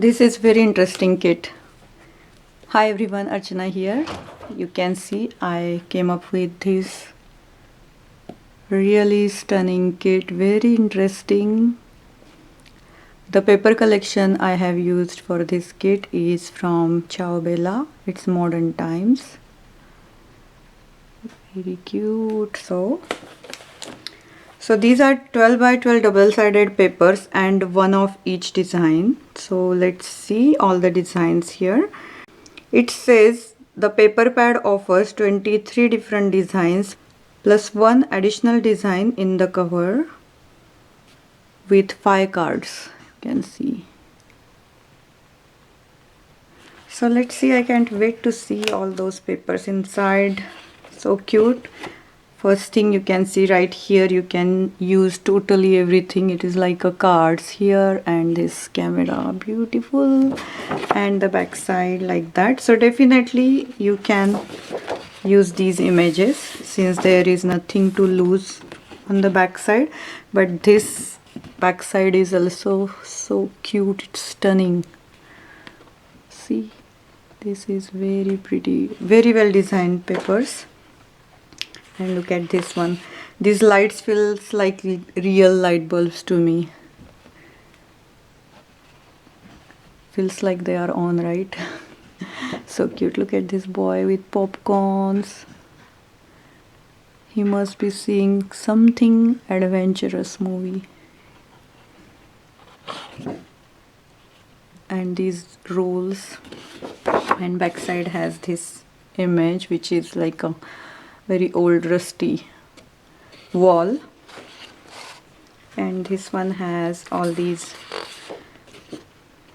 This is very interesting kit. Hi everyone, Archana here. You can see I came up with this really stunning kit, very interesting. The paper collection I have used for this kit is from Ciao Bella. It's Modern Times. Very cute. So these are 12 by 12 double-sided papers and one of each design. So let's see all the designs here. It says the paper pad offers 23 different designs plus one additional design in the cover with 5 cards. You can see. So let's see, I can't wait to see all those papers inside. So cute. First thing you can see right here, you can use totally everything. It is like a cards here and this camera, beautiful, and the back side like that. So definitely you can use these images since there is nothing to lose on the back side. But this back side is also so cute, it's stunning. See, this is very pretty, very well designed papers. And look at this one. These lights feels like real light bulbs to me. Feels like they are on, right? So cute. Look at this boy with popcorns. He must be seeing something adventurous movie. And these rolls. And backside has this image which is like a very old rusty wall, and this one has all these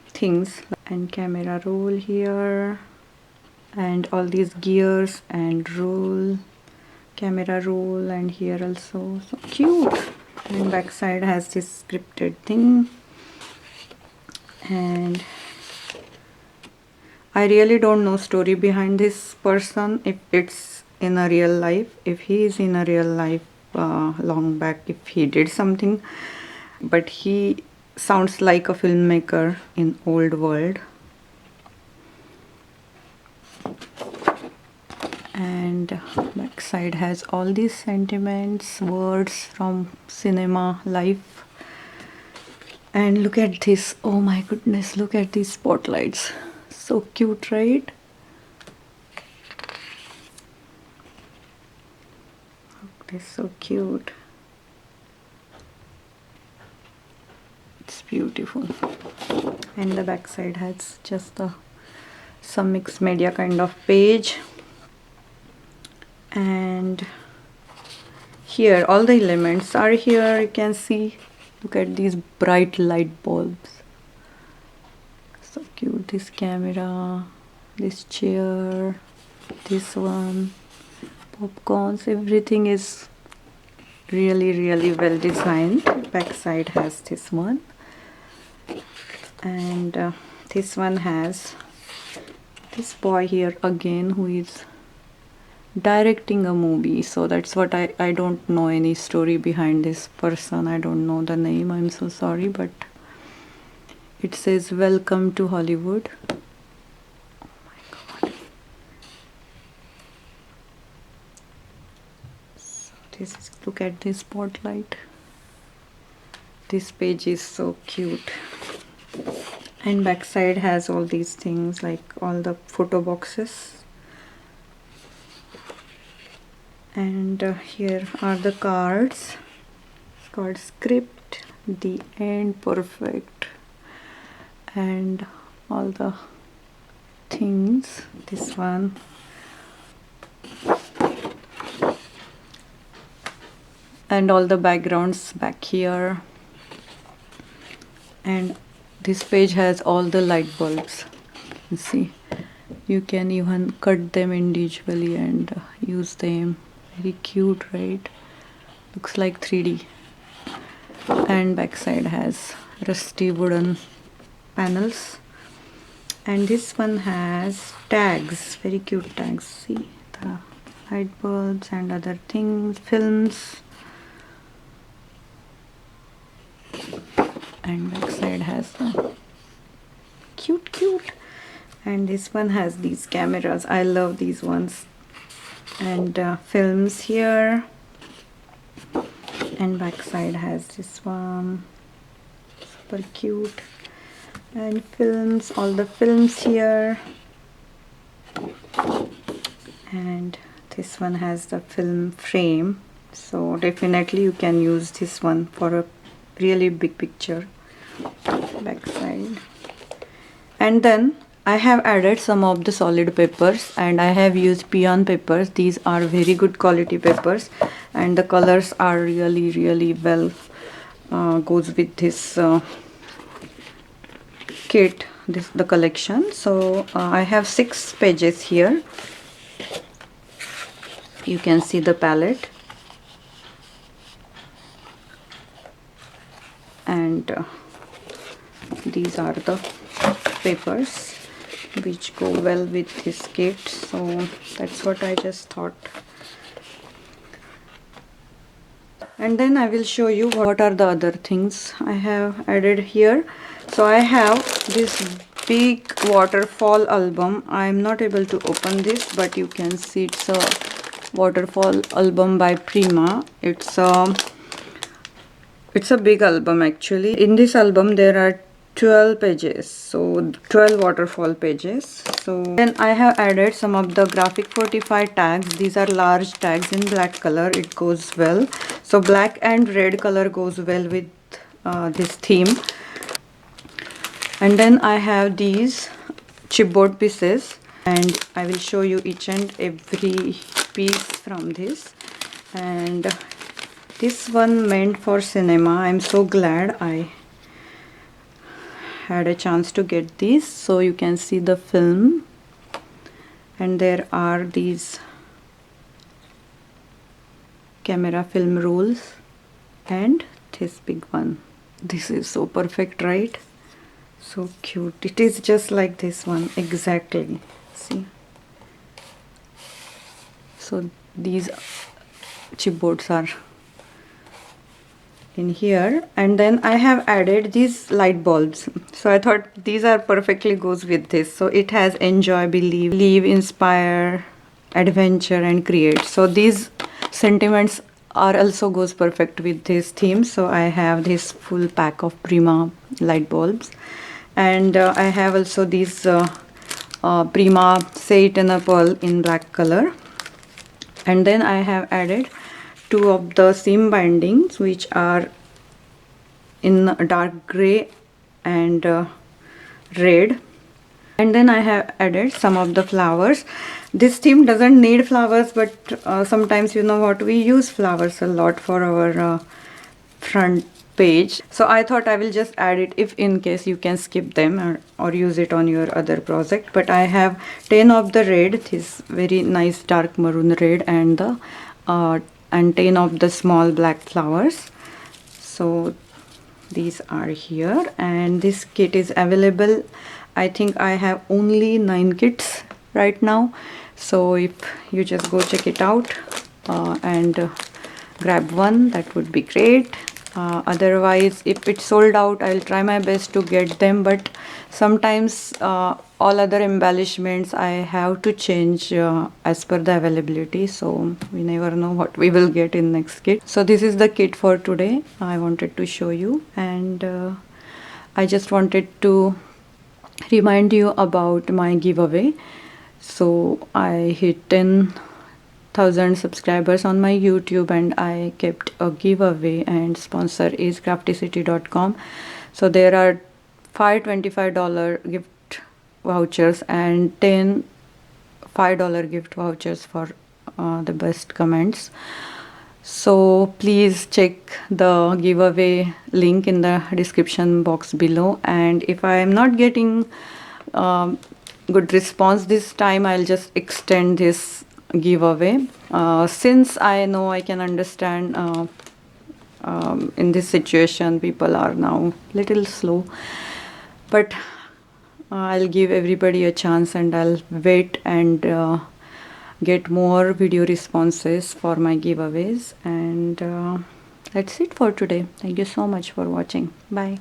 things and camera roll here and all these gears and roll, camera roll, and here also. So cute. And backside has this scripted thing. And I really don't know story behind this person, if it's in a real life, if he is in a real life long back, if he did something, but he sounds like a filmmaker in old world. And backside has all these sentiments, words from cinema life. And look at this, oh my goodness, look at these spotlights, so cute, right? It's so cute. It's beautiful. And the back side has just some mixed media kind of page. And here all the elements are here. You can see, look at these bright light bulbs. So cute. This camera, this chair, this one, popcorns, everything is really well designed. Backside has this one, and this one has this boy here again who is directing a movie. So that's what I don't know any story behind this person. I don't know the name, I'm so sorry, but it says welcome to Hollywood. Look at this spotlight. This page is so cute. And backside has all these things like all the photo boxes. And here are the cards. It's called script, the end, perfect, and all the things. This one. And all the backgrounds back here. And this page has all the light bulbs. You see, you can even cut them individually and use them. Very cute, right? Looks like 3D. And backside has rusty wooden panels. And this one has tags, very cute tags. See, the light bulbs and other things, films. And backside has the And this one has these cameras. I love these ones. And films here. And backside has this one. Super cute. And films, all the films here. And this one has the film frame, so definitely you can use this one for a really big picture. Backside. And then I have added some of the solid papers, and I have used peon papers. These are very good quality papers, and the colors are really well goes with this kit, the collection. So I have 6 pages here. You can see the palette, and these are the papers which go well with this kit. So that's what I just thought. And then I will show you what are the other things I have added here. So I have this big waterfall album. I am not able to open this, but you can see it's a waterfall album by Prima. It's a big album actually. In this album there are 12 pages, so 12 waterfall pages. So then I have added some of the graphic 45 tags. These are large tags in black color. It goes well. So black and red color goes well with this theme. And then I have these chipboard pieces, and I will show you each and every piece from this. And this one meant for cinema. I'm so glad I had a chance to get these. So you can see the film, and there are these camera film rolls, and this big one. This is so perfect, right? So cute. It is just like this one exactly. See, so these chipboards are in here. And then I have added these light bulbs. So I thought these are perfectly goes with this. So it has enjoy, believe, inspire, adventure, and create. So these sentiments are also goes perfect with this theme. So I have this full pack of Prima light bulbs, and I have also these Prima Say It in a Pearl in black color. And then I have added 2 of the seam bindings which are in dark gray and red. And then I have added some of the flowers. This theme doesn't need flowers, but sometimes, you know what, we use flowers a lot for our front page. So I thought I will just add it if in case you can skip them or use it on your other project. But I have 10 of the red, this very nice dark maroon red, and the and 10 of the small black flowers. So these are here, and this kit is available. I think I have only 9 kits right now. So if you just go check it out and grab one, that would be great. Otherwise, if it's sold out, I'll try my best to get them, but sometimes all other embellishments I have to change as per the availability, so we never know what we will get in next kit. So this is the kit for today I wanted to show you, and I just wanted to remind you about my giveaway. So I hit 10,000 subscribers on my YouTube, and I kept a giveaway, and sponsor is craftycity.com. So there are 5 $25 gift vouchers and 10 $5 gift vouchers for the best comments. So please check the giveaway link in the description box below, and if I am not getting good response this time, I'll just extend this giveaway. Since I know, I can understand in this situation people are now little slow, but I'll give everybody a chance, and I'll wait and get more video responses for my giveaways. And that's it for today. Thank you so much for watching. Bye.